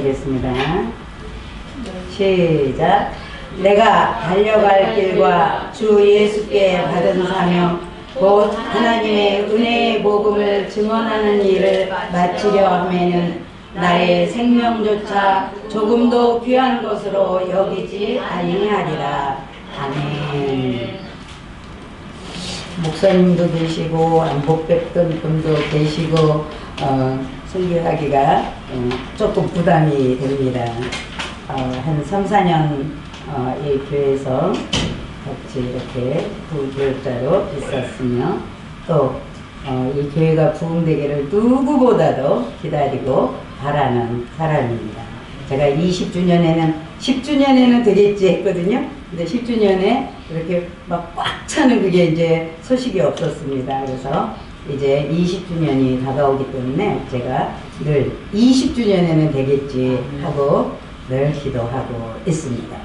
하겠습니다. 시작. 내가 달려갈 길과 주 예수께 받은 사명 곧 하나님의 은혜의 복음을 증언하는 일을 마치려 하면은 나의 생명조차 조금도 귀한 것으로 여기지 아니하리라. 아멘. 목사님도 계시고 못 뵙던 분도 계시고 설교하기가 조금 부담이 됩니다. 한 3, 4년 이 교회에서 같이 이렇게 부교육자로 있었으며 또 이 교회가 부흥되기를 누구보다도 기다리고 바라는 사람입니다. 제가 10주년에는 되겠지 했거든요. 근데 10주년에 이렇게 막 꽉 차는 그게 이제 소식이 없었습니다. 그래서 이제 20주년이 다가오기 때문에 제가 늘 20주년에는 되겠지 하고 늘 기도하고 있습니다.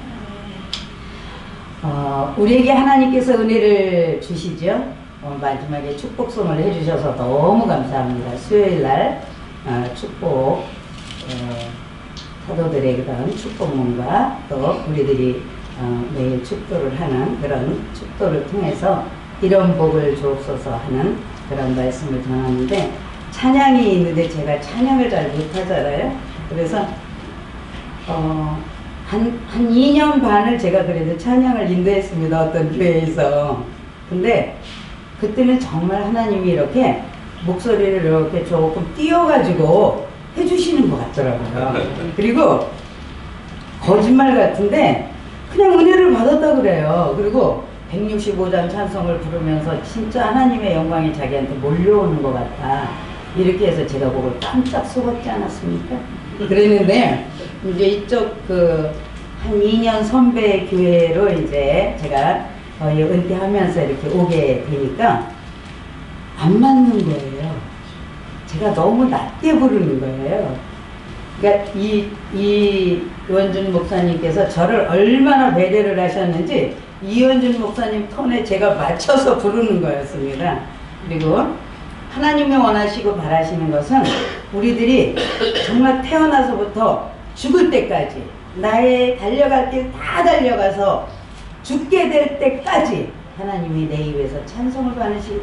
우리에게 하나님께서 은혜를 주시죠. 마지막에 축복송을 해주셔서 너무 감사합니다. 수요일날 축복 사도들의 그런 축복문과 또 우리들이 매일 축도를 하는 그런 축도를 통해서 이런 복을 주옵소서 하는 그런 말씀을 전하는데 찬양이 있는데 제가 찬양을 잘 못하잖아요. 그래서 한 2년 반을 제가 그래도 찬양을 인도했습니다. 어떤 교회에서. 근데 그때는 정말 하나님이 이렇게 목소리를 이렇게 조금 띄워가지고 해주시는 것 같더라고요. 그리고 거짓말 같은데 그냥 은혜를 받았다 그래요. 그리고 165장 찬송을 부르면서 진짜 하나님의 영광이 자기한테 몰려오는 것 같아. 이렇게 해서 제가 그걸 깜짝 속았지 않았습니까? 그랬는데 이제 이쪽 한 2년 선배 교회로 이제 제가 거의 은퇴하면서 이렇게 오게 되니까 안 맞는 거예요. 제가 너무 낮게 부르는 거예요. 그러니까 이원준 목사님께서 저를 얼마나 배려를 하셨는지 이원준 목사님 톤에 제가 맞춰서 부르는 거였습니다. 그리고 하나님이 원하시고 바라시는 것은 우리들이 정말 태어나서부터 죽을 때까지 나의 달려갈 길 다 달려가서 죽게 될 때까지 하나님이 내 입에서 찬송을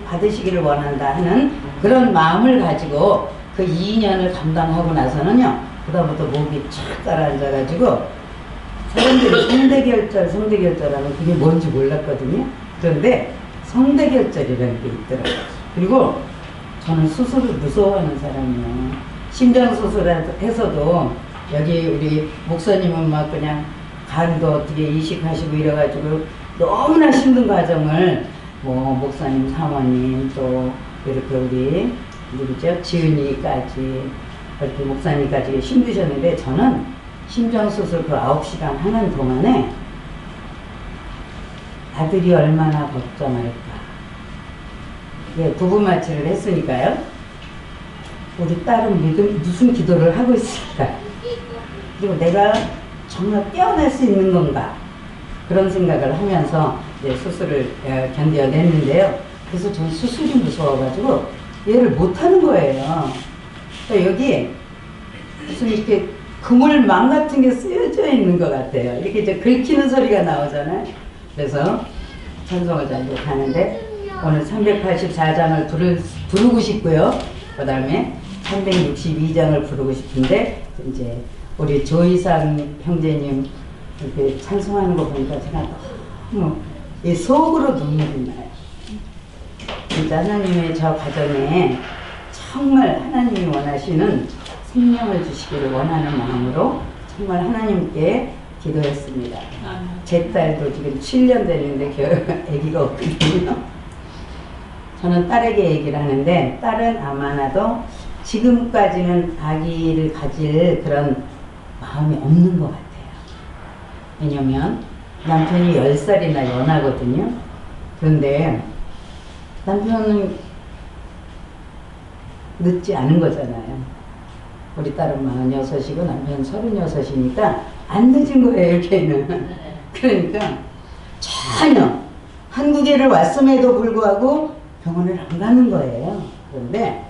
받으시기를 원한다 하는 그런 마음을 가지고 그 2년을 감당하고 나서는요, 그다음부터 목이 쫙 가라앉아가지고 사람들이 성대결절 하면 그게 뭔지 몰랐거든요. 그런데 성대결절이라는 게 있더라고요. 그리고 저는 수술을 무서워하는 사람이에요. 심장수술해서도 여기 우리 목사님은 막 그냥 간도 어떻게 이식하시고 이래가지고 너무나 힘든 과정을 목사님 사모님 또 이렇게 우리 누구죠? 지은이까지 이렇게 목사님까지 힘드셨는데 저는 심장수술 그 9시간 하는 동안에 아들이 얼마나 걱정할까. 예, 부부마취를 했으니까요. 우리 딸은 무슨 기도를 하고 있을까. 그리고 내가 정말 깨어날 수 있는 건가. 그런 생각을 하면서 이제 수술을 견뎌냈는데요. 그래서 저는 수술이 무서워가지고 얘를 못하는 거예요. 그러니까 여기 무슨 이렇게 그물망 같은 게 쓰여져 있는 것 같아요. 이렇게 이제 긁히는 소리가 나오잖아요. 그래서 찬송을 잘 못하는데 오늘 384장을 부르고 싶고요. 그 다음에 362장을 부르고 싶은데 이제 우리 조이상 형제님 이렇게 찬송하는 거 보니까 제가 너무 이 속으로 눈물이 나요. 진짜 하나님의 저 가정에 정말 하나님이 원하시는 생명을 주시기를 원하는 마음으로 정말 하나님께 기도했습니다. 제 딸도 지금 7년 됐는데 아기가 없거든요. 저는 딸에게 얘기를 하는데 딸은 아마나도 지금까지는 아기를 가질 그런 마음이 없는 것 같아요. 왜냐면 남편이 10살이나 연하거든요. 그런데 남편은 늦지 않은 거잖아요. 우리 딸은 46이고 남편은 36이니까 안 늦은 거예요, 걔는. 그러니까 전혀 한국에를 왔음에도 불구하고 병원을 안 가는 거예요. 그런데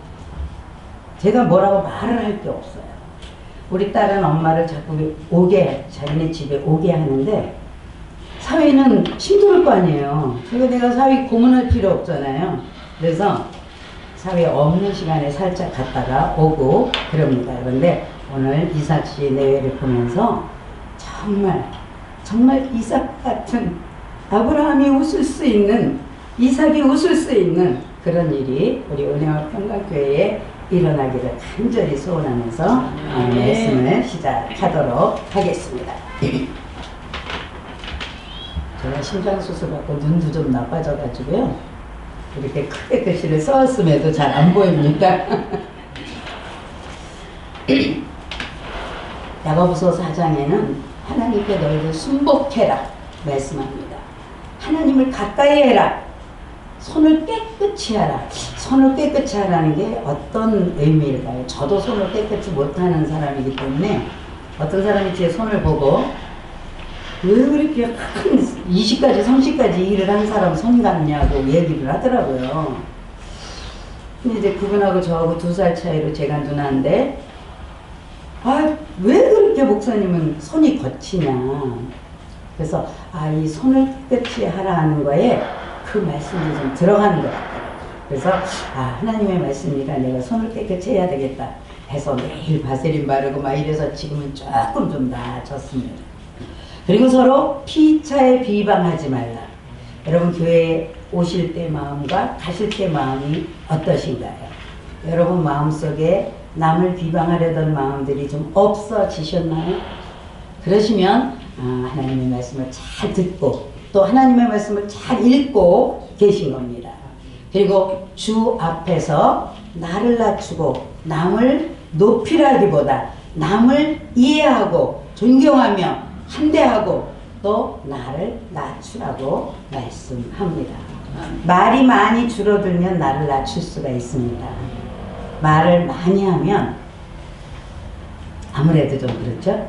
제가 뭐라고 말을 할 게 없어요. 우리 딸은 엄마를 자꾸 자기네 집에 오게 하는데, 사위는 힘들 거 아니에요. 그리고 내가 사위 고문할 필요 없잖아요. 그래서 사위 없는 시간에 살짝 갔다가 오고 그럽니다. 그런데 오늘 이삭 씨 내외를 보면서 정말 이삭 같은, 아브라함이 웃을 수 있는, 이삭이 웃을 수 있는 그런 일이 우리 은혜와 평강교회에 일어나기를 간절히 소원하면서 말씀을 시작하도록 하겠습니다. 제가 심장수술 받고 눈도 좀 나빠져가지고요, 이렇게 크게 글씨를 써왔음에도 잘 안 보입니다. 야고보서 4장에는 하나님께 너희들 순복해라 말씀합니다. 하나님을 가까이 해라. 손을 깨끗이 하라. 손을 깨끗이 하라는 게 어떤 의미일까요? 저도 손을 깨끗이 못하는 사람이기 때문에 어떤 사람이 제 손을 보고 왜 그렇게 큰 20가지 30가지 일을 한 사람 손 같냐고 얘기를 하더라고요. 근데 이제 그분하고 저하고 2살 차이로 제가 누나인데, 왜 그렇게 목사님은 손이 거치냐. 그래서 이 손을 깨끗이 하라 하는 거에 그 말씀이 좀 들어가는 것 같아요. 그래서 하나님의 말씀이니까 내가 손을 깨끗이 해야 되겠다 해서 매일 바세린 바르고 막 이래서 지금은 조금 좀 나아졌습니다. 그리고 서로 피차에 비방하지 말라. 여러분 교회에 오실 때 마음과 가실 때 마음이 어떠신가요? 여러분 마음속에 남을 비방하려던 마음들이 좀 없어지셨나요? 그러시면 하나님의 말씀을 잘 듣고 또 하나님의 말씀을 잘 읽고 계신 겁니다. 그리고 주 앞에서 나를 낮추고 남을 높이라기보다 남을 이해하고 존경하며 환대하고 또 나를 낮추라고 말씀합니다. 말이 많이 줄어들면 나를 낮출 수가 있습니다. 말을 많이 하면 아무래도 좀 그렇죠.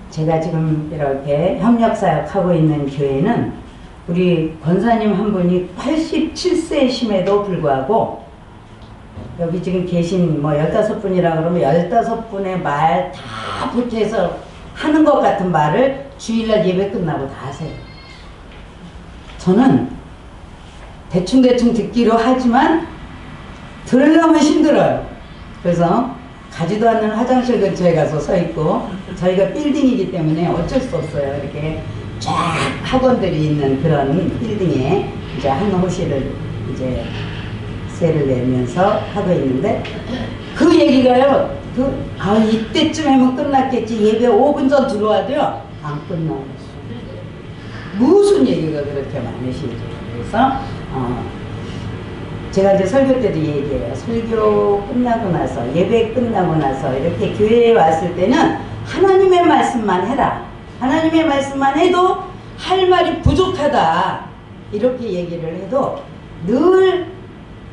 제가 지금 이렇게 협력사역하고 있는 교회는 우리 권사님 한 분이 87세이심에도 불구하고 여기 지금 계신 15분이라 그러면 15분의 말 다 보태서 하는 것 같은 말을 주일날 예배 끝나고 다 하세요. 저는 대충대충 듣기로 하지만 들으려면 힘들어요. 그래서 가지도 않는 화장실 근처에 가서 서 있고, 저희가 빌딩이기 때문에 어쩔 수 없어요. 이렇게 쫙 학원들이 있는 그런 빌딩에 이제 한 호실을 이제 세를 내면서 하고 있는데, 그 얘기가요, 이때쯤 하면 끝났겠지. 예배 5분 전 들어와도요, 안 끝나요. 무슨 얘기가 그렇게 많으신지. 그래서, 제가 이제 설교 때도 얘기해요. 설교 끝나고 나서, 예배 끝나고 나서 이렇게 교회에 왔을 때는 하나님의 말씀만 해라. 하나님의 말씀만 해도 할 말이 부족하다. 이렇게 얘기를 해도 늘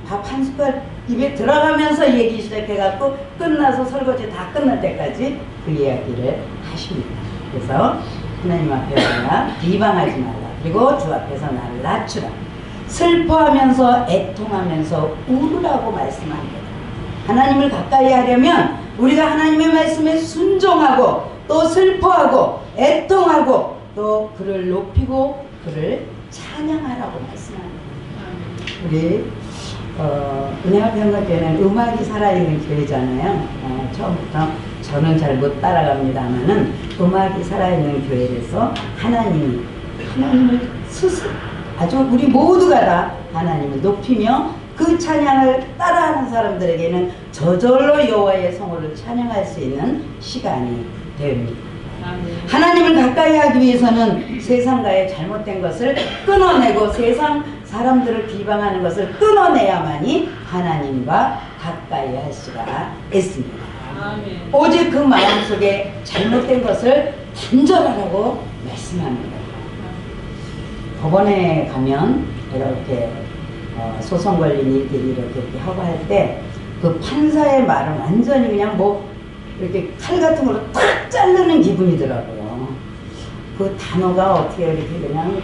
밥 한 숟갈 입에 들어가면서 얘기 시작해갖고 끝나서 설거지 다 끝날 때까지 그 이야기를 하십니다. 그래서 하나님 앞에서 비방하지 말라. 그리고 주 앞에서 나를 낮추라. 슬퍼하면서 애통하면서 울으라고 말씀합니다. 하나님을 가까이 하려면 우리가 하나님의 말씀에 순종하고 또 슬퍼하고 애통하고 또 그를 높이고 그를 찬양하라고 말씀합니다. 우리 은혜와 평강교회는 음악이 살아있는 교회잖아요. 처음부터 저는 잘 못 따라갑니다만은 음악이 살아있는 교회에서 하나님을 스스로 아주 우리 모두가 다 하나님을 높이며 그 찬양을 따라하는 사람들에게는 저절로 여호와의 성호를 찬양할 수 있는 시간이 됩니다. 하나님을 가까이 하기 위해서는 세상과의 잘못된 것을 끊어내고 세상 사람들을 비방하는 것을 끊어내야만이 하나님과 가까이 할 수가 있습니다. 오직 그 마음속에 잘못된 것을 단절하라고 말씀합니다. 법원에 가면 이렇게 소송 걸린 일들이 이렇게 하고 할 때 그 판사의 말은 완전히 그냥 이렇게 칼 같은 걸로 탁 자르는 기분이더라고요. 그 단어가 어떻게 이렇게 그냥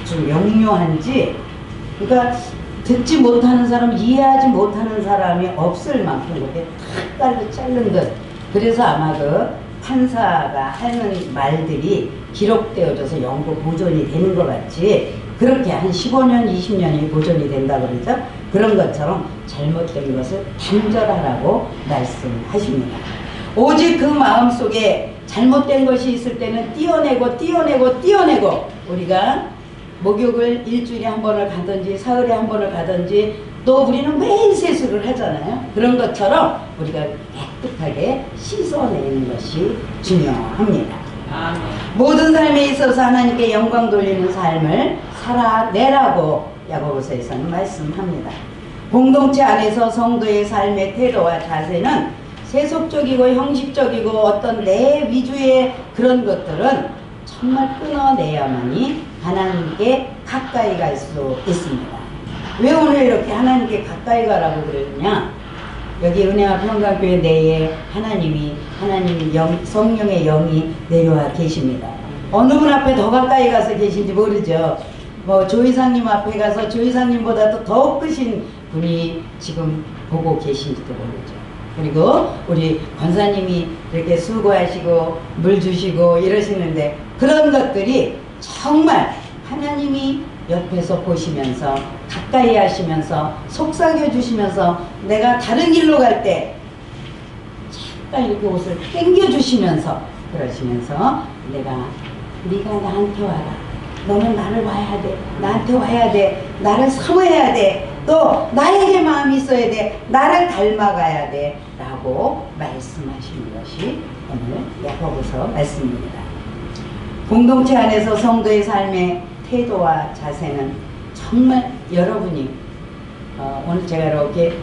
아주 명료한지, 그러니까 듣지 못하는 사람, 이해하지 못하는 사람이 없을 만큼 그렇게 탁 자른 듯. 그래서 아마 그 판사가 하는 말들이 기록되어져서 영구 보존이 되는 것 같이 그렇게 한 15년, 20년이 보존이 된다고 그러죠. 그런 것처럼 잘못된 것을 단절하라고 말씀하십니다. 오직 그 마음속에 잘못된 것이 있을 때는 띄어내고 우리가 목욕을 일주일에 한 번을 가든지 사흘에 한 번을 가든지 또 우리는 매일 세수를 하잖아요. 그런 것처럼 우리가 깨끗하게 씻어내는 것이 중요합니다. 모든 삶에 있어서 하나님께 영광 돌리는 삶을 살아내라고 야고보서에서는 말씀합니다. 공동체 안에서 성도의 삶의 태도와 자세는 세속적이고 형식적이고 어떤 내 위주의 그런 것들은 정말 끊어내야만이 하나님께 가까이 갈 수 있습니다. 왜 오늘 이렇게 하나님께 가까이 가라고 그러느냐? 여기 은혜와 평강교회 내에 하나님 성령의 영이 내려와 계십니다. 어느 분 앞에 더 가까이 가서 계신지 모르죠. 뭐 조이상님 앞에 가서 조이상님보다도 더 크신 분이 지금 보고 계신지도 모르죠. 그리고 우리 권사님이 이렇게 수고하시고 물 주시고 이러시는데 그런 것들이 정말 하나님이 옆에서 보시면서 가까이 하시면서 속삭여 주시면서 내가 다른 길로 갈 때 잠깐 이렇게 옷을 당겨 주시면서 그러시면서 네가 나한테 와라. 너는 나를 와야 돼. 나한테 와야 돼. 나를 사모해야 돼. 또 나에게 마음이 있어야 돼. 나를 닮아가야 돼. 라고 말씀하시는 것이 오늘 야고보서 말씀입니다. 공동체 안에서 성도의 삶의 태도와 자세는 정말 여러분이 오늘 제가 이렇게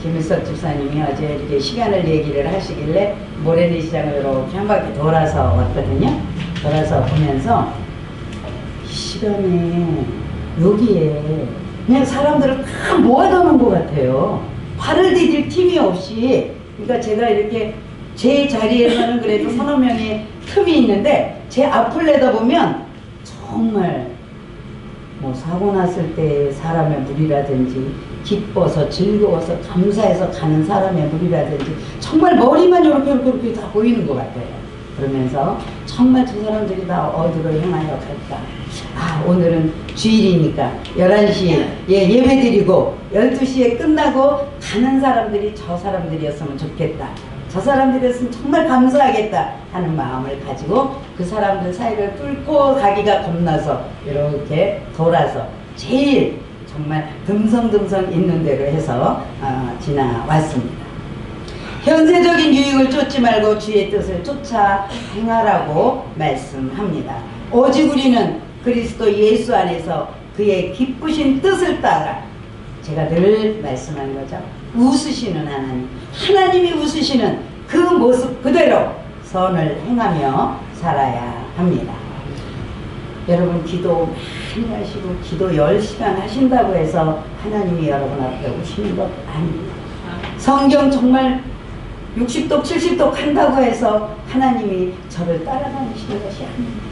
김일석 집사님이 어제 이렇게 시간을 얘기를 하시길래 모래리 시장을 이렇게 한 바퀴 돌아서 왔거든요. 돌아서 보면서 시간에 여기에 그냥 사람들을 다 모아놓은 것 같아요. 발을 디딜 틈이 없이. 그러니까 제가 이렇게 제 자리에서는 그래도 서너 명의 틈이 있는데 제 앞을 내다보면 정말 뭐 사고 났을 때 사람의 무리라든지 기뻐서 즐거워서 감사해서 가는 사람의 무리라든지 정말 머리만 이렇게 다 보이는 것 같아요. 그러면서 정말 저 사람들이 다 어디로 향하여 갈까? 아, 오늘은 주일이니까 11시에 예배 드리고 12시에 끝나고 가는 사람들이 저 사람들이었으면 좋겠다. 저 사람들이었으면 정말 감사하겠다 하는 마음을 가지고 그 사람들 사이를 뚫고 가기가 겁나서 이렇게 돌아서 제일 정말 듬성듬성 있는 대로 해서 지나왔습니다. 현세적인 유익을 쫓지 말고 주의 뜻을 쫓아 행하라고 말씀합니다. 오직 우리는 그리스도 예수 안에서 그의 기쁘신 뜻을 따라, 제가 늘 말씀하는 거죠. 웃으시는 하나님이 웃으시는 그 모습 그대로 선을 행하며 살아야 합니다. 여러분 기도 많이 하시고 기도 10시간 하신다고 해서 하나님이 여러분 앞에 오시는 것 아닙니다. 성경 정말 60독 70독 한다고 해서 하나님이 저를 따라다니시는 것이 아닙니다.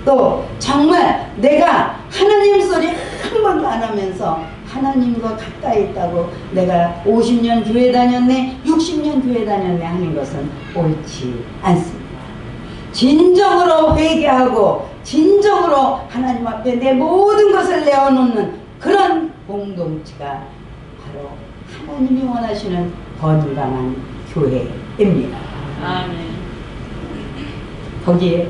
또 정말 내가 하나님 소리 한 번도 안 하면서 하나님과 가까이 있다고 내가 50년 교회 다녔네 60년 교회 다녔네 하는 것은 옳지 않습니다. 진정으로 회개하고 진정으로 하나님 앞에 내 모든 것을 내어놓는 그런 공동체가 바로 하나님이 원하시는 건강한 교회입니다. 아멘. 거기에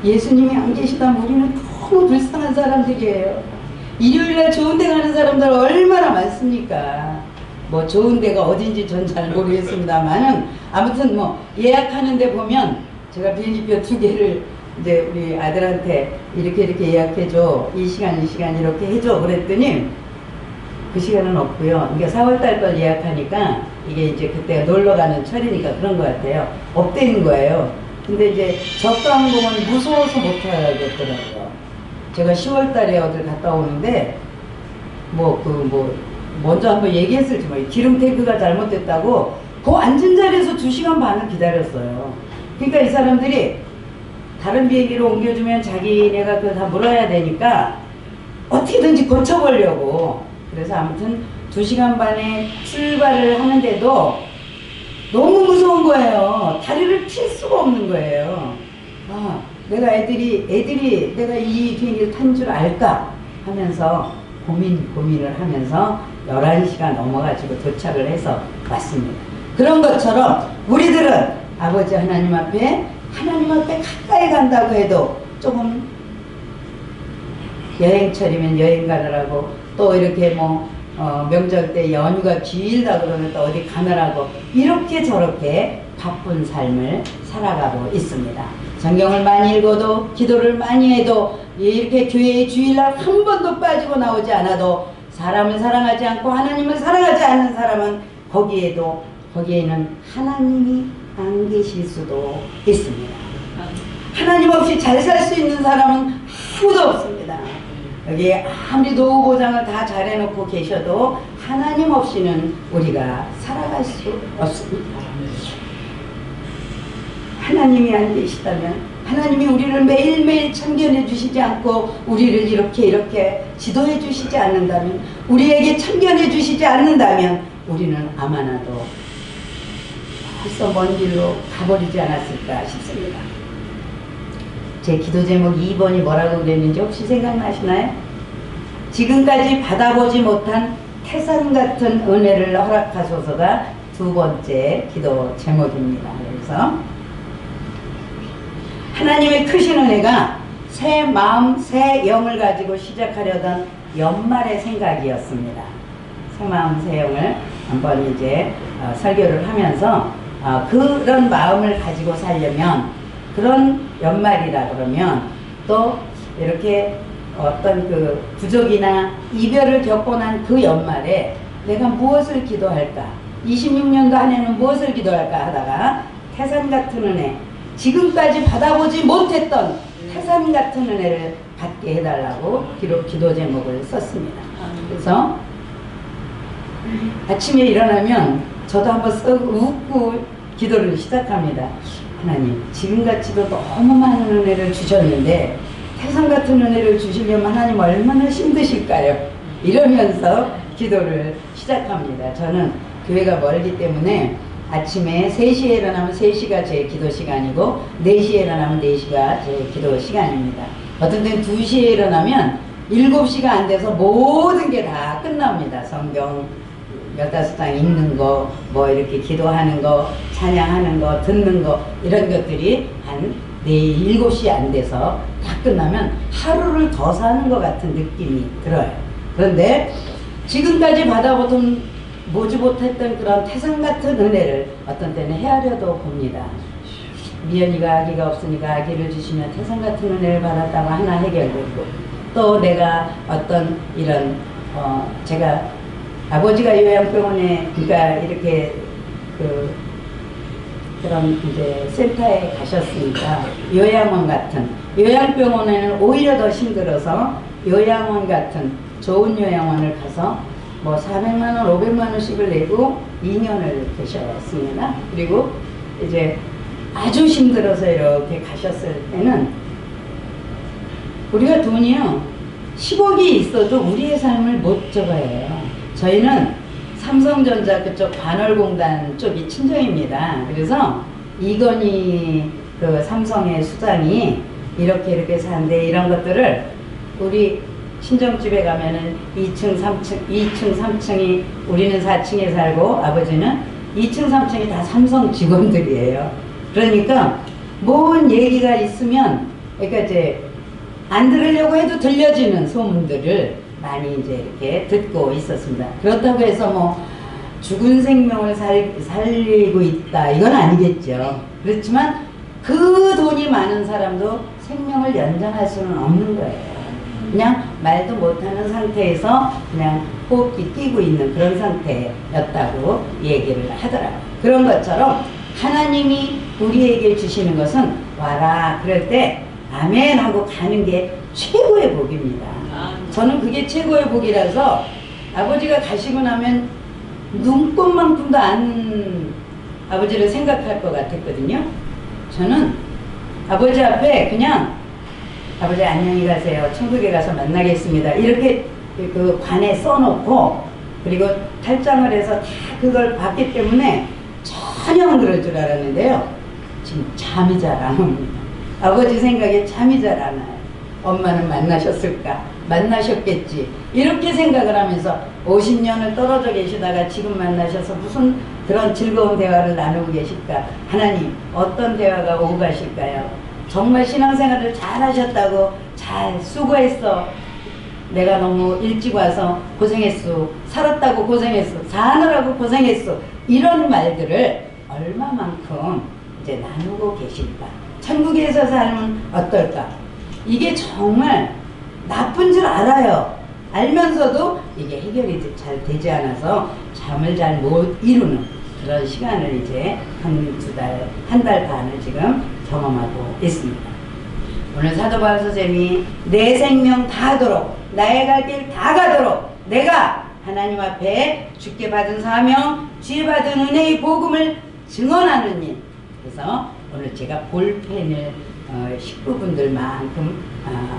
예수님이 안 계시다면 우리는 너무 불쌍한 사람들이에요. 일요일날 좋은 데 가는 사람들 얼마나 많습니까? 뭐 좋은 데가 어딘지 전 잘 모르겠습니다만은 아무튼 뭐 예약하는 데 보면 제가 비행기표 2개를 이제 우리 아들한테 이렇게 예약해줘. 이 시간 이렇게 해줘. 그랬더니 그 시간은 없고요. 그러니까 4월달 걸 예약하니까 이게 이제 그때가 놀러가는 철이니까 그런 것 같아요. 없대는 거예요. 근데 이제 저가항공은 무서워서 못 하겠더라고요. 제가 10월달에 어딜 갔다 오는데 먼저 한번 얘기했을지 모르겠어요. 기름 탱크가 잘못됐다고 그 앉은 자리에서 2시간 반을 기다렸어요. 그러니까 이 사람들이 다른 비행기로 옮겨주면 자기네가 그거 다 물어야 되니까 어떻게든지 고쳐보려고. 그래서 아무튼 2시간 반에 출발을 하는데도 너무 무서운 거예요. 다리를 필 수가 없는 거예요. 아, 내가 애들이 내가 이 비행기를 탄 줄 알까 하면서 고민을 하면서 11시가 넘어가지고 도착을 해서 왔습니다. 그런 것처럼 우리들은 아버지 하나님 앞에 가까이 간다고 해도 조금 여행철이면 여행 가느라고, 또 이렇게 뭐 명절 때 연휴가 길다 그러면 또 어디 가느라고 이렇게 저렇게 바쁜 삶을 살아가고 있습니다. 성경을 많이 읽어도 기도를 많이 해도 이렇게 교회에 주일날 한 번도 빠지고 나오지 않아도 사람을 사랑하지 않고 하나님을 사랑하지 않는 사람은 거기에는 하나님이 안 계실 수도 있습니다. 하나님 없이 잘 살 수 있는 사람은 아무도 없습니다. 여기에 아무리 노후 보장을 다 잘해놓고 계셔도 하나님 없이는 우리가 살아갈 수 없습니다. 하나님이 안 계시다면, 하나님이 우리를 매일매일 참견해 주시지 않고 우리를 이렇게 지도해 주시지 않는다면, 우리에게 참견해 주시지 않는다면 우리는 아마나도 벌써 먼 길로 가버리지 않았을까 싶습니다. 제 기도 제목 2번이 뭐라고 그랬는지 혹시 생각나시나요? 지금까지 받아보지 못한 태산 같은 은혜를 허락하소서가 2번째 기도 제목입니다. 그래서 하나님의 크신 은혜가 새 마음, 새 영을 가지고 시작하려던 연말의 생각이었습니다. 새 마음, 새 영을 한번 이제 설교를 하면서 그런 마음을 가지고 살려면, 그런 연말이라 그러면 또 이렇게 어떤 그 부족이나 이별을 겪고 난 그 연말에 내가 무엇을 기도할까, 26년도 한 해는 무엇을 기도할까 하다가 태산 같은 은혜, 지금까지 받아보지 못했던 태산 같은 은혜를 받게 해달라고 기도 제목을 썼습니다. 그래서 아침에 일어나면 저도 한번 쓱 웃고 기도를 시작합니다. 하나님, 지금같이도 너무 많은 은혜를 주셨는데 태산 같은 은혜를 주시려면 하나님 얼마나 힘드실까요? 이러면서 기도를 시작합니다. 저는 교회가 멀기 때문에 아침에 3시에 일어나면 3시가 제 기도 시간이고 4시에 일어나면 4시가 제 기도 시간입니다. 어떤 때는 2시에 일어나면 7시가 안 돼서 모든 게 다 끝납니다. 성경 15장 읽는 거, 뭐 이렇게 기도하는 거, 찬양하는 거, 듣는 거, 이런 것들이 한 7시 안 돼서 다 끝나면 하루를 더 사는 것 같은 느낌이 들어요. 그런데 지금까지 받아보던 보지 못했던 그런 태산 같은 은혜를 어떤 때는 헤아려도 봅니다. 미연이가 아기가 없으니까 아기를 주시면 태산 같은 은혜를 받았다고 하나 해결되고, 또 내가 어떤 이런 제가 아버지가 요양병원에, 그러니까 이렇게 그런 이제 센터에 가셨으니까 요양원 같은, 요양병원에는 오히려 더 힘들어서 요양원 같은 좋은 요양원을 가서 뭐 400만원, 500만원씩을 내고 2년을 계셨습니다. 그리고 이제 아주 힘들어서 이렇게 가셨을 때는 우리가 돈이요 10억이 있어도 우리의 삶을 못 적어요. 저희는 삼성전자 그쪽 반월공단 쪽이 친정입니다. 그래서 이건희 그 삼성의 수장이 이렇게 사는데, 이런 것들을 우리 친정집에 가면은 2층, 3층이 우리는 4층에 살고 아버지는 2층, 3층이 다 삼성 직원들이에요. 그러니까 뭔 얘기가 있으면, 그러니까 이제 안 들으려고 해도 들려지는 소문들을 많이 이제 이렇게 듣고 있었습니다. 그렇다고 해서 뭐 죽은 생명을 살리고 있다 이건 아니겠죠. 그렇지만 그 돈이 많은 사람도 생명을 연장할 수는 없는 거예요. 그냥 말도 못하는 상태에서 그냥 호흡기 끼고 있는 그런 상태였다고 얘기를 하더라고요. 그런 것처럼 하나님이 우리에게 주시는 것은 와라 그럴 때 아멘 하고 가는 게 최고의 복입니다. 저는 그게 최고의 복이라서 아버지가 가시고 나면 눈꽃만큼도 안 아버지를 생각할 것 같았거든요. 저는 아버지 앞에 그냥 아버지 안녕히 가세요. 천국에 가서 만나겠습니다. 이렇게 그 관에 써놓고 그리고 탈장을 해서 다 그걸 봤기 때문에 전혀 안 그럴 줄 알았는데요. 지금 잠이 잘 안 옵니다. 아버지 생각에 잠이 잘 안 와요. 엄마는 만나셨을까? 만나셨겠지. 이렇게 생각을 하면서 50년을 떨어져 계시다가 지금 만나셔서 무슨 그런 즐거운 대화를 나누고 계실까? 하나님, 어떤 대화가 오고 가실까요? 정말 신앙생활을 잘 하셨다고, 잘 수고했어. 내가 너무 일찍 와서 고생했어. 살았다고 고생했어. 사느라고 고생했어. 이런 말들을 얼마만큼 이제 나누고 계실까? 천국에서 살면 어떨까? 이게 정말 나쁜 줄 알아요. 알면서도 이게 해결이 잘 되지 않아서 잠을 잘 못 이루는 그런 시간을 이제 한 달 반을 지금 경험하고 있습니다. 오늘 사도 바울 선생님이 내 생명 다하도록 나의 갈 길 다 가도록 내가 하나님 앞에 주께 받은 사명, 지혜 받은 은혜의 복음을 증언하는 일. 그래서 오늘 제가 볼펜을 식구분들만큼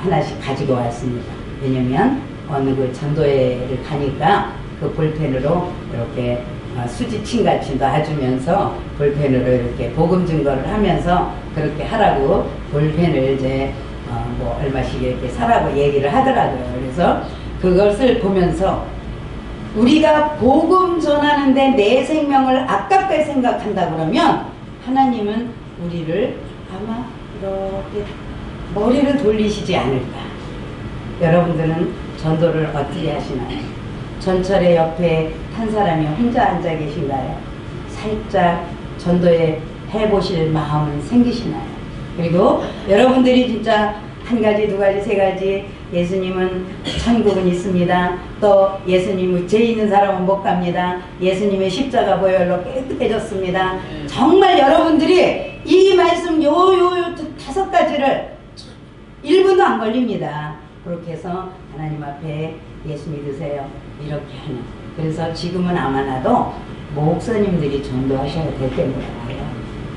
하나씩 가지고 왔습니다. 왜냐면 어느 그 전도회를 가니까 그 볼펜으로 이렇게 수지침 같이 놔주면서 볼펜으로 이렇게 복음 증거를 하면서 그렇게 하라고 볼펜을 이제 뭐 얼마씩 이렇게 사라고 얘기를 하더라고요. 그래서 그것을 보면서 우리가 복음 전하는데 내 생명을 아깝게 생각한다 그러면 하나님은 우리를 아마 이렇게 머리를 돌리시지 않을까. 여러분들은 전도를 어떻게 하시나요? 전철의 옆에 탄 사람이 혼자 앉아 계신가요? 살짝 전도에 해보실 마음은 생기시나요? 그리고 여러분들이 진짜 한 가지, 두 가지, 세 가지 예수님은 천국은 있습니다. 또 예수님은 죄 있는 사람은 못 갑니다. 예수님의 십자가 보혈로 깨끗해졌습니다. 정말 여러분들이 이 말씀 요 5가지를 1분도 안 걸립니다. 그렇게 해서 하나님 앞에 예수 믿으세요. 이렇게 하는. 그래서 지금은 아마나도 목사님들이 전도하셔야 될 때인 거예요.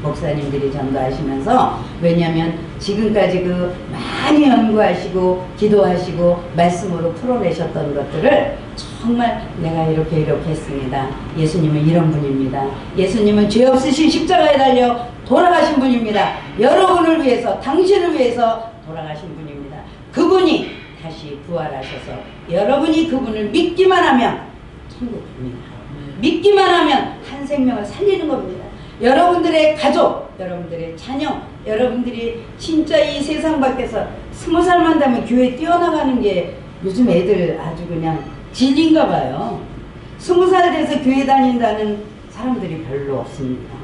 목사님들이 전도하시면서, 왜냐하면 지금까지 그 많이 연구하시고 기도하시고 말씀으로 풀어내셨던 것들을 정말 내가 이렇게 했습니다. 예수님은 이런 분입니다. 예수님은 죄 없으신 십자가에 달려 돌아가신 분입니다. 여러분을 위해서, 당신을 위해서 돌아가신 분입니다. 그분이 다시 부활하셔서 여러분이 그분을 믿기만 하면 천국입니다. 믿기만 하면 한 생명을 살리는 겁니다. 여러분들의 가족, 여러분들의 자녀, 여러분들이 진짜 이 세상 밖에서 20살만 되면 교회 뛰어나가는 게 요즘 애들 아주 그냥 진리인가 봐요. 20살 돼서 교회 다닌다는 사람들이 별로 없습니다.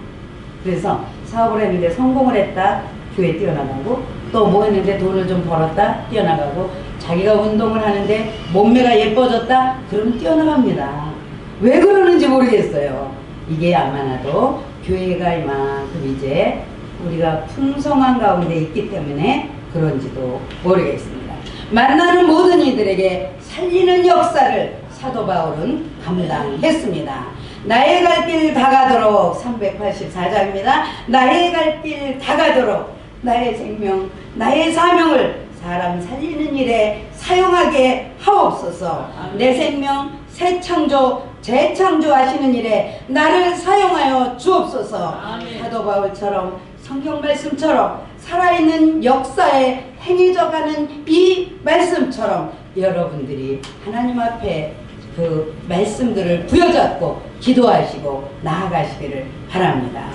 그래서 사업을 했는데 성공을 했다, 교회 뛰어나가고, 또 뭐 했는데 돈을 좀 벌었다, 뛰어나가고, 자기가 운동을 하는데 몸매가 예뻐졌다, 그러면 뛰어나갑니다. 왜 그러는지 모르겠어요. 이게 아마나도 교회가 이만큼 이제 우리가 풍성한 가운데 있기 때문에 그런지도 모르겠습니다. 만나는 모든 이들에게 살리는 역사를 사도 바울은 감당했습니다. 나의 갈 길 다 가도록, 384장입니다. 나의 갈 길 다 가도록 나의 생명, 나의 사명을 사람 살리는 일에 사용하게 하옵소서. 내 생명 새 창조, 재창조하시는 일에 나를 사용하여 주옵소서. 사도 바울처럼, 성경 말씀처럼 살아있는 역사에 행해져가는 이 말씀처럼 여러분들이 하나님 앞에 그 말씀들을 부여잡고 기도하시고 나아가시기를 바랍니다.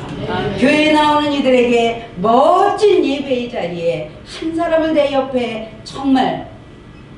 교회에 나오는 이들에게 멋진 예배의 자리에 한 사람을 내 옆에 정말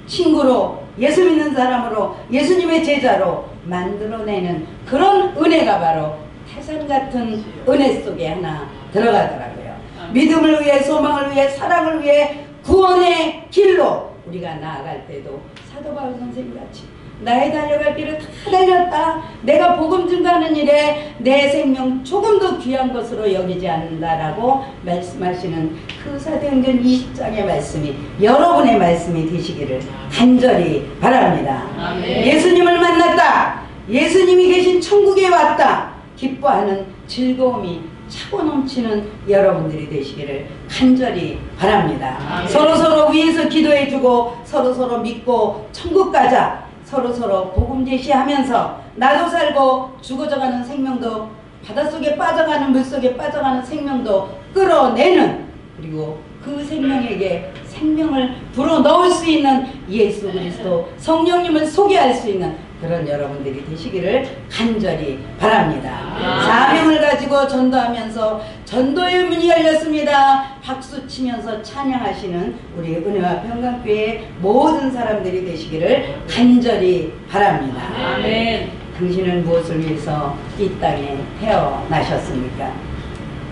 친구로, 예수 믿는 사람으로, 예수님의 제자로 만들어내는 그런 은혜가 바로 태산 같은 은혜 속에 하나 들어가더라고요. 믿음을 위해, 소망을 위해, 사랑을 위해, 구원의 길로 우리가 나아갈 때도 사도 바울 선생님 같이 나의 달려갈 길을 다 달렸다. 내가 복음 증거하는 일에 내 생명 조금 더 귀한 것으로 여기지 않는다라고 말씀하시는 그 사도행전 20장의 말씀이 여러분의 말씀이 되시기를 간절히 바랍니다. 아멘. 예수님을 만났다. 예수님이 계신 천국에 왔다. 기뻐하는 즐거움이 차고 넘치는 여러분들이 되시기를 간절히 바랍니다. 서로서로 위해서 기도해주고 서로서로 믿고 천국 가자. 서로서로 복음 제시하면서 나도 살고 죽어져가는 생명도 바닷속에 빠져가는 물속에 빠져가는 생명도 끌어내는, 그리고 그 생명에게 생명을 불어넣을 수 있는 예수 그리스도 성령님을 소개할 수 있는 그런 여러분들이 되시기를 간절히 바랍니다. 사명을 가지고 전도하면서 전도의 문이 열렸습니다. 박수 치면서 찬양하시는 우리 은혜와 평강교회 모든 사람들이 되시기를 간절히 바랍니다. 아멘. 당신은 무엇을 위해서 이 땅에 태어나셨습니까?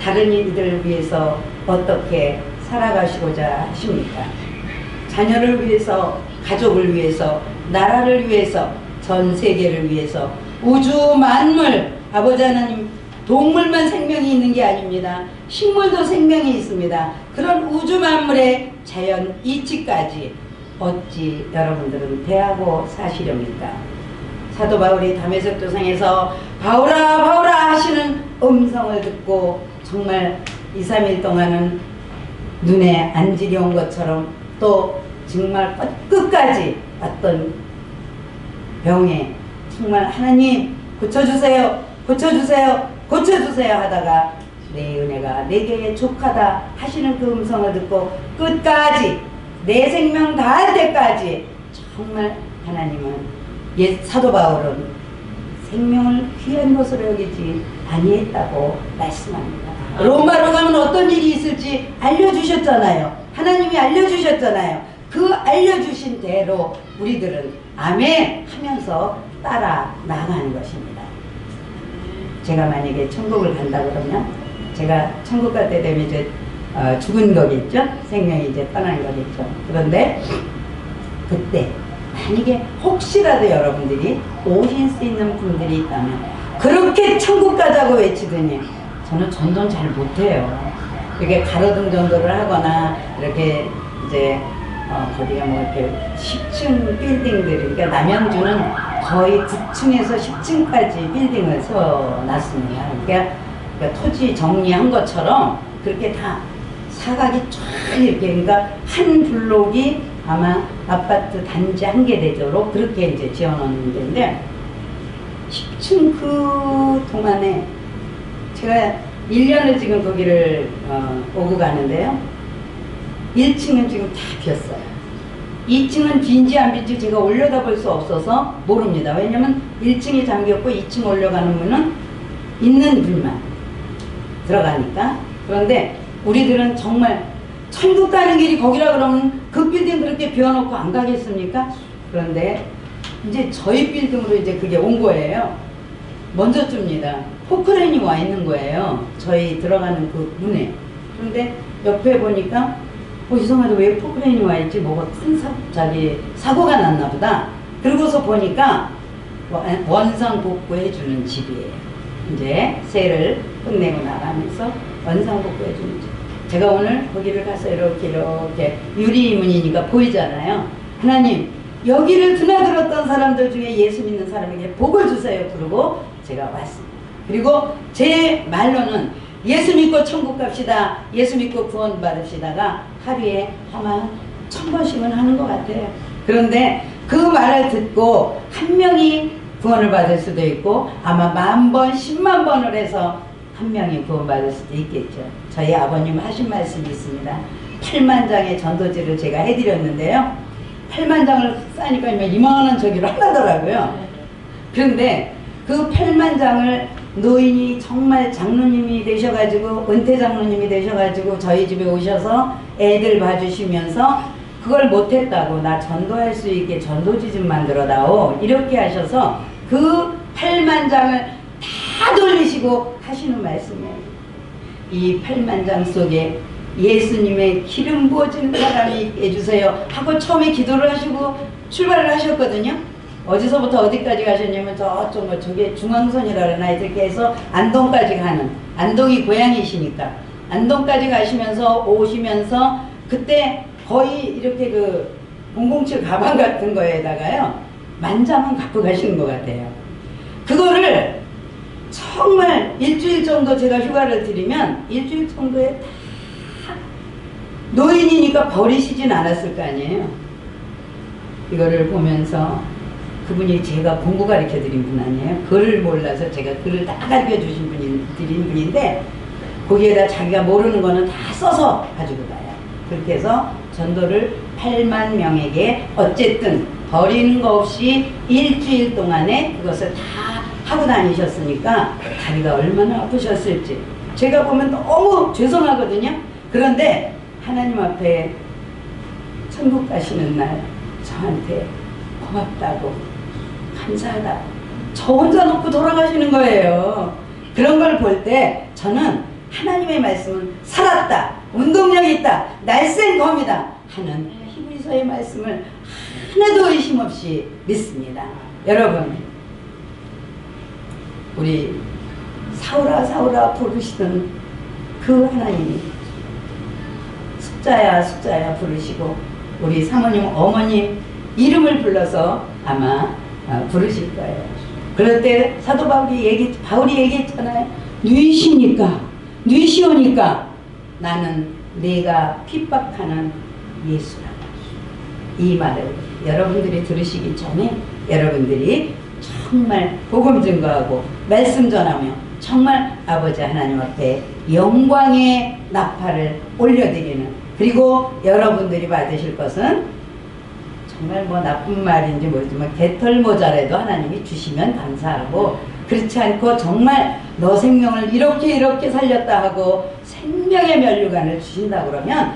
다른 이들을 위해서 어떻게 살아가시고자 하십니까? 자녀를 위해서, 가족을 위해서, 나라를 위해서, 전 세계를 위해서, 우주 만물, 아버지 하나님, 동물만 생명이 있는 게 아닙니다. 식물도 생명이 있습니다. 그런 우주 만물의 자연 이치까지 어찌 여러분들은 대하고 사시렵니까? 사도 바울이 다메섹 도상에서 바울아 바울아 하시는 음성을 듣고 정말 2, 3일 동안은 눈에 안질이 온 것처럼, 또 정말 끝까지 왔던 병에 정말 하나님 고쳐주세요 고쳐주세요 고쳐주세요 하다가 내 은혜가 내게 족하다 하시는 그 음성을 듣고 끝까지 내 생명 다할 때까지 정말 하나님은 사도 바울은 생명을 귀한 것으로 여기지 아니했다고 말씀합니다. 로마로 가면 어떤 일이 있을지 알려주셨잖아요. 하나님이 알려주셨잖아요. 그 알려주신 대로 우리들은 아멘 하면서 따라 나가는 것입니다. 제가 만약에 천국을 간다 그러면, 제가 천국 갈 때 되면 이제 죽은 거겠죠? 생명이 이제 떠난 거겠죠? 그런데 그때 만약에 혹시라도 여러분들이 오실 수 있는 분들이 있다면, 그렇게 천국 가자고 외치더니 저는 전도는 잘 못해요. 이렇게 가로등 전도를 하거나 이렇게 이제 거기가 뭐 이렇게 10층 빌딩들, 그러니까 남양주는 거의 9층에서 10층까지 빌딩을 세워놨습니다. 그러니까 토지 정리한 것처럼 그렇게 다 사각이 쫙 이렇게, 그러니까 한 블록이 아마 아파트 단지 한 개 되도록 그렇게 이제 지어놓는 데인데, 10층 그 동안에 제가 1년을 지금 거기를 오고 가는데요. 1층은 지금 다 비었어요. 2층은 빈지 안 빈지 제가 올려다 볼 수 없어서 모릅니다. 왜냐면 1층이 잠겼고 2층 올려가는 문은 있는 분만 들어가니까. 그런데 우리들은 정말 천국 가는 길이 거기라 그러면 그 빌딩 그렇게 비워놓고 안 가겠습니까? 그런데 이제 저희 빌딩으로 이제 그게 온 거예요. 먼저 줍니다. 포크레인이 와 있는 거예요. 저희 들어가는 그 문에. 그런데 옆에 보니까 이상하다, 왜 포크레인이 와 있지? 뭐가 큰 사고가 났나 보다. 그러고서 보니까 원상복구 해주는 집이에요. 이제 세를 끝내고 나가면서 원상복구 해주는 집. 제가 오늘 거기를 가서 이렇게 유리문이니까 보이잖아요. 하나님, 여기를 드나들었던 사람들 중에 예수 믿는 사람에게 복을 주세요. 그러고 제가 왔습니다. 그리고 제 말로는 예수 믿고 천국 갑시다, 예수 믿고 구원 받읍시다가 하루에 아마 1000번씩은 하는 것 같아요. 그런데 그 말을 듣고 한 명이 구원을 받을 수도 있고, 아마 10,000번, 10만 번을 해서 한 명이 구원받을 수도 있겠죠. 저희 아버님 하신 말씀이 있습니다. 8만 장의 전도지를 제가 해드렸는데요. 8만 장을 싸니까 이만한 저기로 하더라고요. 그런데 그 8만 장을 노인이 정말 장로님이 되셔가지고, 은퇴 장로님이 되셔가지고 저희 집에 오셔서 애들 봐주시면서 그걸 못했다고, 나 전도할 수 있게 전도지 좀 만들어다오 이렇게 하셔서 그 8만 장을 다 돌리시고 하시는 말씀이에요. 이 8만 장 속에 예수님의 기름 부어진 사람이 있게 해주세요 하고 처음에 기도를 하시고 출발을 하셨거든요. 어디서부터 어디까지 가셨냐면 저쪽 저게 중앙선이라 그러나 이렇게 해서 안동까지 가는, 안동이 고향이시니까 안동까지 가시면서 오시면서 그때 거의 이렇게 그 007 가방 같은 거에다가요 10,000장은 갖고 가시는 것 같아요. 그거를 정말 일주일 정도 제가 휴가를 드리면 일주일 정도에 다 노인이니까 버리시진 않았을 거 아니에요. 이거를 보면서 그분이 제가 공부 가르쳐 드린 분 아니에요. 글을 몰라서 제가 글을 다 가르쳐 주신 드린 분인데 거기에다 자기가 모르는 거는 다 써서 가지고 가요. 그렇게 해서 전도를 8만 명에게 어쨌든 버리는 거 없이 일주일 동안에 그것을 다 하고 다니셨으니까 다리가 얼마나 아프셨을지 제가 보면 너무 죄송하거든요. 그런데 하나님 앞에 천국 가시는 날 저한테 고맙다고 감사하다 저 혼자 놓고 돌아가시는 거예요. 그런 걸 볼 때 저는 하나님의 말씀은 살았다, 운동력이 있다, 날쌘 검이다 하는 히브리서의 말씀을 하나도 의심 없이 믿습니다. 여러분, 우리 사울아 사울아 부르시던 그 하나님이 숙자야 숙자야 부르시고 우리 사모님 어머님 이름을 불러서 아마 부르실 거예요. 그럴 때 사도 바울이 얘기했잖아요. 누이십니까? 누이시오니까 나는 내가 핍박하는 예수라. 이 말을 여러분들이 들으시기 전에 여러분들이 정말 복음 증거하고 말씀 전하며 정말 아버지 하나님 앞에 영광의 나팔을 올려드리는, 그리고 여러분들이 받으실 것은 정말 뭐 나쁜 말인지 모르지만 개털 모자라도 하나님이 주시면 감사하고, 그렇지 않고 정말 너 생명을 이렇게 살렸다 하고 생명의 면류관을 주신다 그러면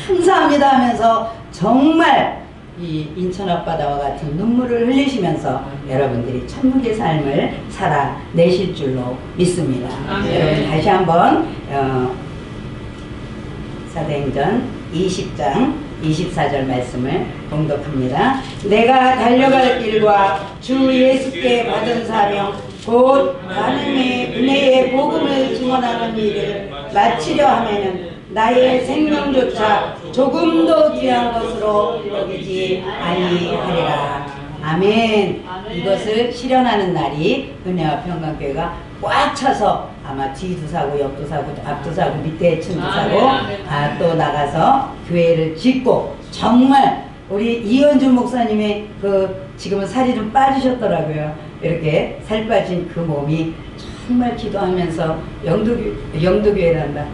감사합니다 하면서 정말 이 인천 앞바다와 같은 눈물을 흘리시면서 여러분들이 천국의 삶을 살아내실 줄로 믿습니다. 여러분 다시 한번 사도행전 20장 24절 말씀을 봉독합니다. 내가 달려갈 길과 주 예수께 받은 사명 곧 하나님의 은혜의 복음을 증언하는 일을 마치려 하면은 나의 생명조차 조금도 귀한 것으로 여기지 아니하리라. 아멘. 이것을 실현하는 날이 은혜와 평강교회가 꽉 차서 아마 뒤도 사고 옆도 사고 앞도 사고 밑에 층도 사고 또 나가서 교회를 짓고, 정말 우리 이현준 목사님의 그 지금은 살이 좀 빠지셨더라고요. 이렇게 살 빠진 그 몸이 정말 기도하면서 영도교회란다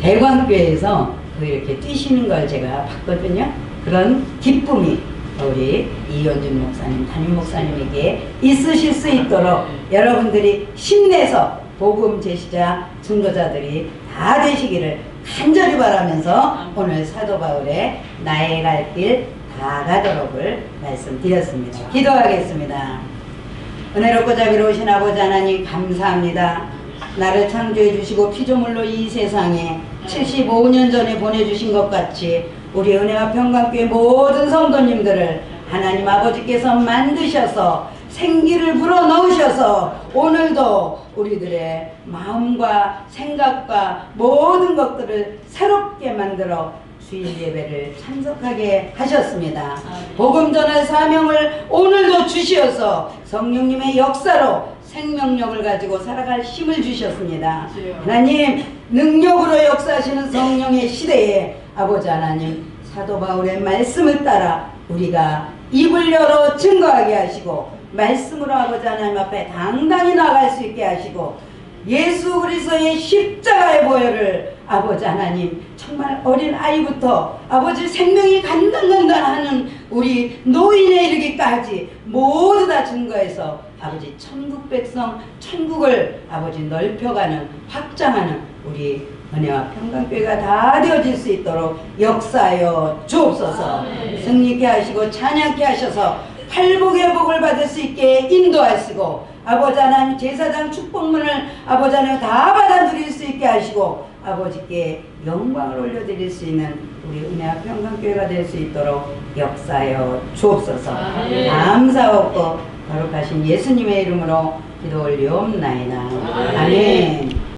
대광교회에서 그 이렇게 뛰시는 걸 제가 봤거든요. 그런 기쁨이 우리 이현준 목사님, 담임 목사님에게 있으실 수 있도록 여러분들이 힘내서 복음 제시자, 증거자들이 다 되시기를 간절히 바라면서 오늘 사도 바울의 나의 갈 길 다 가도록을 말씀드렸습니다. 기도하겠습니다. 은혜롭고 자비로우신 아버지 하나님 감사합니다. 나를 창조해 주시고 피조물로 이 세상에 75년 전에 보내주신 것 같이 우리 은혜와 평강교회 모든 성도님들을 하나님 아버지께서 만드셔서 생기를 불어넣으셔서 오늘도 우리들의 마음과 생각과 모든 것들을 새롭게 만들어 주일 예배를 참석하게 하셨습니다. 복음 전할 사명을 오늘도 주시어서 성령님의 역사로 생명력을 가지고 살아갈 힘을 주셨습니다. 하나님, 능력으로 역사하시는 성령의 시대에 아버지 하나님, 사도 바울의 말씀을 따라 우리가 입을 열어 증거하게 하시고 말씀으로 아버지 하나님 앞에 당당히 나갈 수 있게 하시고 예수 그리스도의 십자가의 보혈을 아버지 하나님 정말 어린 아이부터 아버지 생명이 간당간당하는 우리 노인에 이르기까지 모두 다 증거해서 아버지 천국 백성 천국을 아버지 넓혀가는 확장하는 우리 은혜와 평강교회가 다 되어질 수 있도록 역사하여 주옵소서. 승리케 하시고 찬양케 하셔서 팔복의 복을 받을 수 있게 인도하시고 아버지 하나님 제사장 축복문을 아버지 하나님 다 받아 누릴 수 있게 하시고 아버지께 영광을 올려드릴 수 있는 우리 은혜와 평강교회가 될 수 있도록 역사하여 주옵소서. 감사하고 거룩하신 예수님의 이름으로 기도 올리옵나이다. 아멘.